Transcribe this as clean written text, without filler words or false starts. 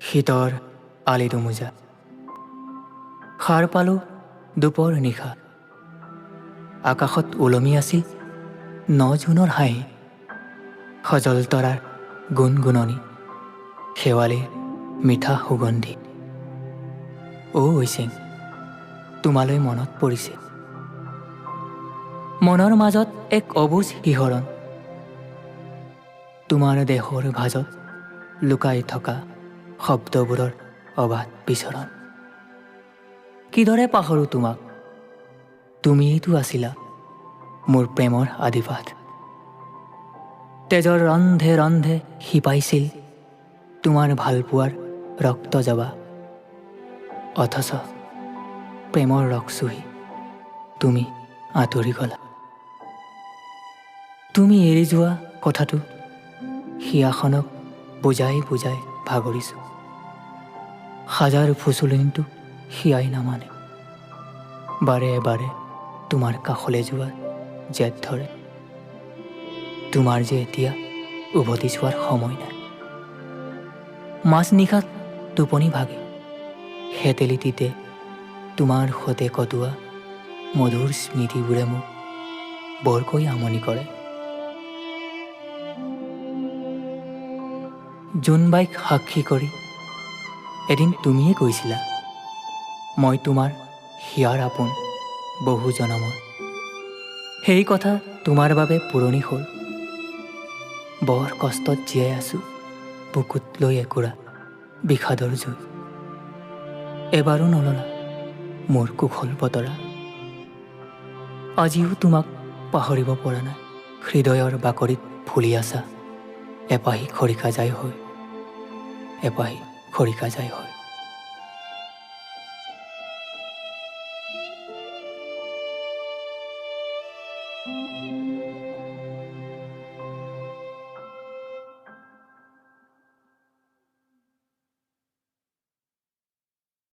শীতৰ আলি দুমোজা সাৰ পালোঁ দুপৰ নিশা আকাশত ওলমি আছিল ৯ জুনৰ হাঁহি সজল তৰাৰ গুণগুণনি শেৱালিৰ মিঠা সুগন্ধি ঐচেং তোমালৈ মনত পৰিছে মনৰ মাজত এক অবুজ শিহৰণ তোমাৰ দেহৰ ভাজত লুকাই থকা শব্দবোৰৰ অবাধ বিচৰণ কিদৰে পাহৰোঁ তোমাক তুমিয়েইতো আছিলা মোৰ প্ৰেমৰ আদিপাঠ তেজৰ ৰন্ধে ৰন্ধে শিপাইছিল তোমাৰ ভালপোৱাৰ ৰক্ত জবা অথচ প্ৰেমৰ ৰস চুহি তুমি আঁতৰি গলা তুমি এৰি যোৱা কথাটো হিয়াখনক বুজাই বুজাই ভাগৰিছোঁ হাজাৰ ফুচুলনিতো হিয়াই নামানে বাৰে বাৰে তোমাৰ কাষলৈ যোৱাৰ জেদ ধৰে তোমাৰ যে এতিয়া উভতি যোৱাৰ সময় নাই মাজনিশাত টোপনি ভাগে হেতেলিটিতে তোমাৰ সৈতে কটোৱা মধুৰ স্মৃতিবোৰে মোক বৰকৈ আমনি কৰে জোনবাইক সাক্ষী কৰি এদিন তুমিয়ে কৈছিলা মই তোমাৰ হিয়াৰ আপোন বহু জনমৰ সেই কথা তোমাৰ বাবে পুৰণি হ'ল বৰ কষ্টত জীয়াই আছোঁ বুকুত লৈ একুৰা বিষাদৰ জুই এবাৰো নললা মোৰ কুশল বতৰা আজিও তোমাক পাহৰিব পৰা নাই হৃদয়ৰ বাকৰিত ফুলি আছা এপাহি খৰিকা যায় হয় এপাহি খৰিকা যায় হয়